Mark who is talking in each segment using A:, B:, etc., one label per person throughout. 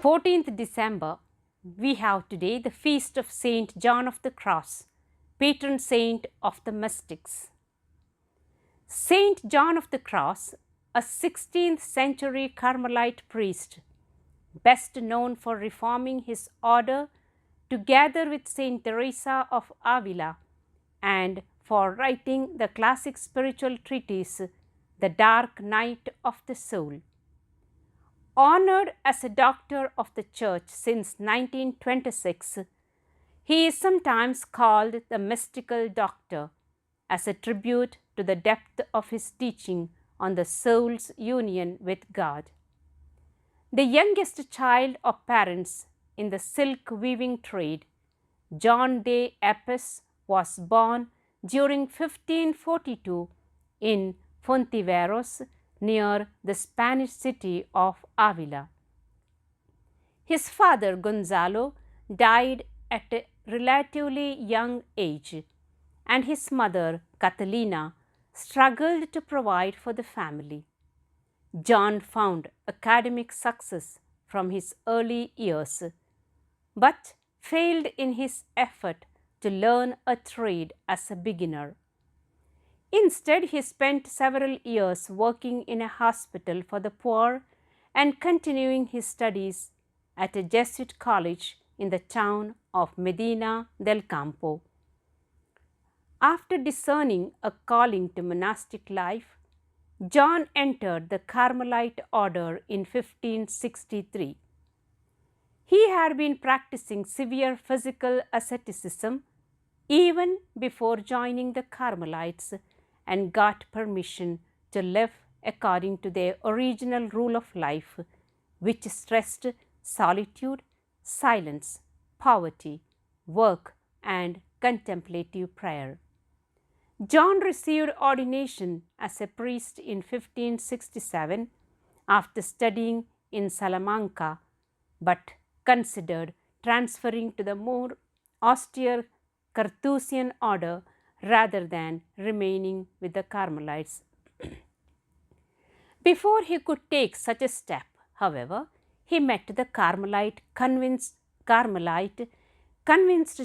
A: 14th December, we have today the feast of Saint John of the Cross, patron saint of the mystics. Saint John of the Cross, a 16th century Carmelite priest, best known for reforming his order together with Saint Teresa of Avila and for writing the classic spiritual treatise, The Dark Night of the Soul. Honored as a doctor of the Church since 1926, he is sometimes called the mystical doctor as a tribute to the depth of his teaching on the soul's union with God. The youngest child of parents in the silk weaving trade, John de Apis was born during 1542 in Fontiveros near the Spanish city of Avila. His father Gonzalo died at a relatively young age, and his mother Catalina struggled to provide for the family. John found academic success from his early years, but failed in his effort to learn a trade as a beginner. Instead, he spent several years working in a hospital for the poor and continuing his studies at a Jesuit college in the town of Medina del Campo. After discerning a calling to monastic life, John entered the Carmelite order in 1563. He had been practicing severe physical asceticism even before joining the Carmelites and got permission to live according to their original rule of life, which stressed solitude, silence, poverty, work, and contemplative prayer. John received ordination as a priest in 1567 after studying in Salamanca, but considered transferring to the more austere Carthusian order rather than remaining with the Carmelites. Before he could take such a step, however, he met the Carmelite convinced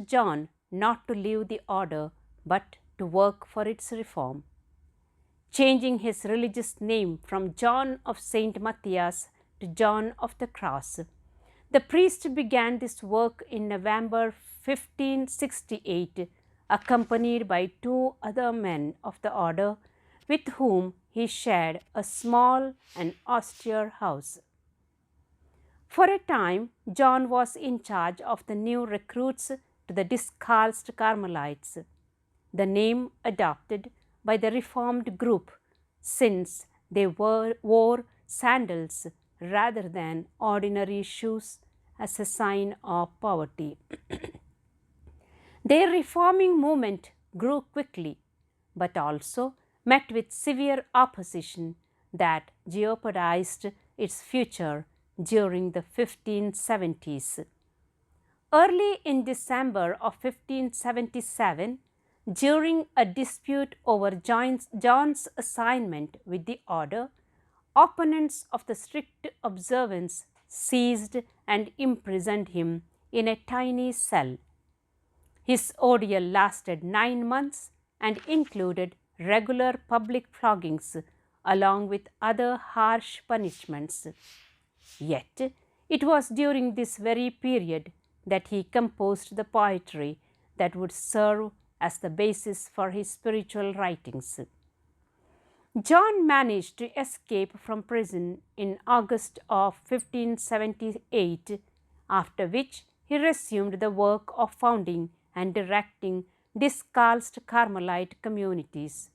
A: John not to leave the order but to work for its reform. Changing his religious name from John of St. Matthias to John of the Cross, the priest began this work in November 1568, accompanied by two other men of the order with whom he shared a small and austere house. For a time, John was in charge of the new recruits to the discalced Carmelites, the name adopted by the reformed group since they wore sandals rather than ordinary shoes as a sign of poverty. Their reforming movement grew quickly, but also met with severe opposition that jeopardized its future during the 1570s. Early in December of 1577, during a dispute over John's assignment with the order, opponents of the strict observance seized and imprisoned him in a tiny cell. His ordeal lasted 9 months and included regular public floggings along with other harsh punishments. Yet, it was during this very period that he composed the poetry that would serve as the basis for his spiritual writings. John managed to escape from prison in August of 1578, after which he resumed the work of founding and directing discalced Carmelite communities.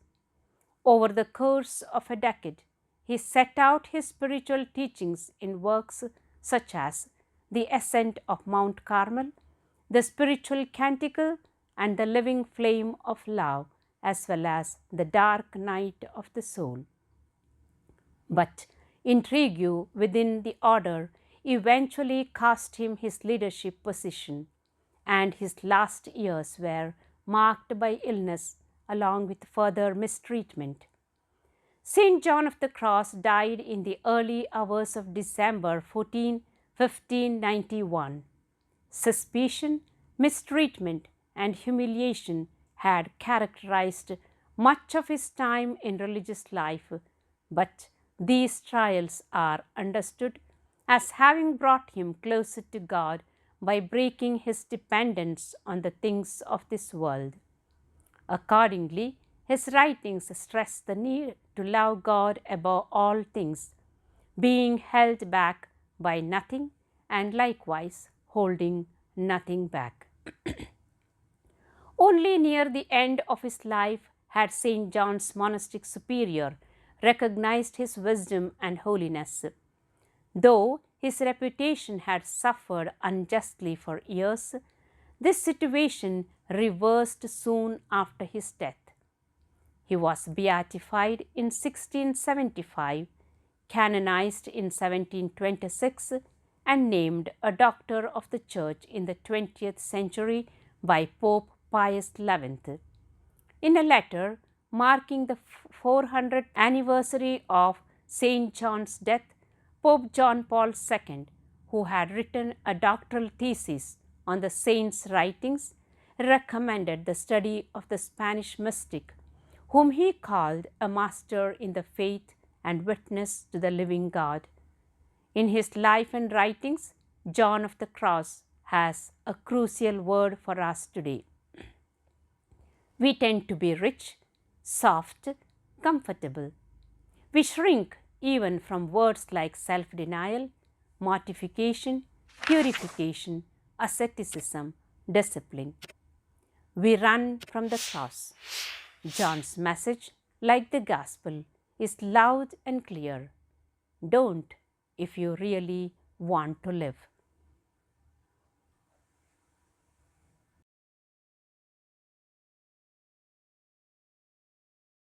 A: Over the course of a decade, he set out his spiritual teachings in works such as The Ascent of Mount Carmel, The Spiritual Canticle, and The Living Flame of Love, as well as The Dark Night of the Soul. But intrigue within the order eventually cost him his leadership position, and his last years were marked by illness along with further mistreatment. Saint John of the Cross died in the early hours of December 14 1591. Suspicion, mistreatment, and humiliation had characterized much of his time in religious life, but these trials are understood as having brought him closer to God by breaking his dependence on the things of this world. Accordingly, his writings stress the need to love God above all things, being held back by nothing and likewise holding nothing back. Only near the end of his life had St. John's monastic superior recognized his wisdom and holiness. Though his reputation had suffered unjustly for years, this situation reversed soon after his death. He was beatified in 1675, canonized in 1726, and named a doctor of the Church in the 20th century by Pope Pius XI. In a letter marking the 400th anniversary of St. John's death, Pope John Paul II, who had written a doctoral thesis on the saint's writings, recommended the study of the Spanish mystic, whom he called a master in the faith and witness to the living God. In his life and writings, John of the Cross has a crucial word for us today. We tend to be rich, soft, comfortable. We shrink even from words like self-denial, mortification, purification, asceticism, discipline. We run from the cross. John's message, like the gospel, is loud and clear. Don't if you really want to live.